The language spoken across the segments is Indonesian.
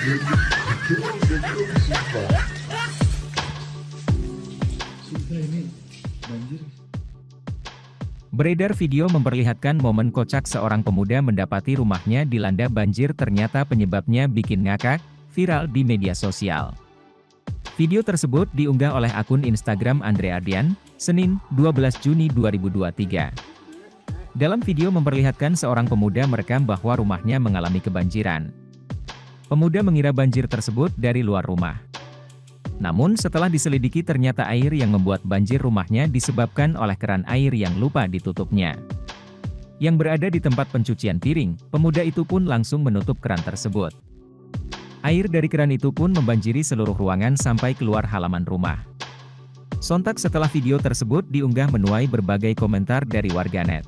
Sumpah ini banjir. Beredar video memperlihatkan momen kocak seorang pemuda mendapati rumahnya dilanda banjir, ternyata penyebabnya bikin ngakak, viral di media sosial. Video tersebut diunggah oleh akun Instagram Andre Ardian, Senin, 12 Juni 2023. Dalam video memperlihatkan seorang pemuda merekam bahwa rumahnya mengalami kebanjiran. Pemuda mengira banjir tersebut dari luar rumah. Namun setelah diselidiki ternyata air yang membuat banjir rumahnya disebabkan oleh keran air yang lupa ditutupnya. Yang berada di tempat pencucian piring, pemuda itu pun langsung menutup keran tersebut. Air dari keran itu pun membanjiri seluruh ruangan sampai keluar halaman rumah. Sontak setelah video tersebut diunggah menuai berbagai komentar dari warganet.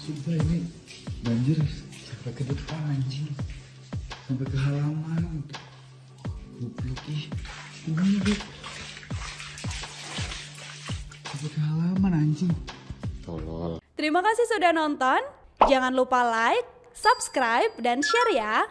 Sumpah ini banjir sampai ke depan anjing, sampai ke halaman. Goblok ih, ini sampai ke halaman anjing. Tolol. Terima kasih sudah nonton. Jangan lupa like, subscribe, dan share ya.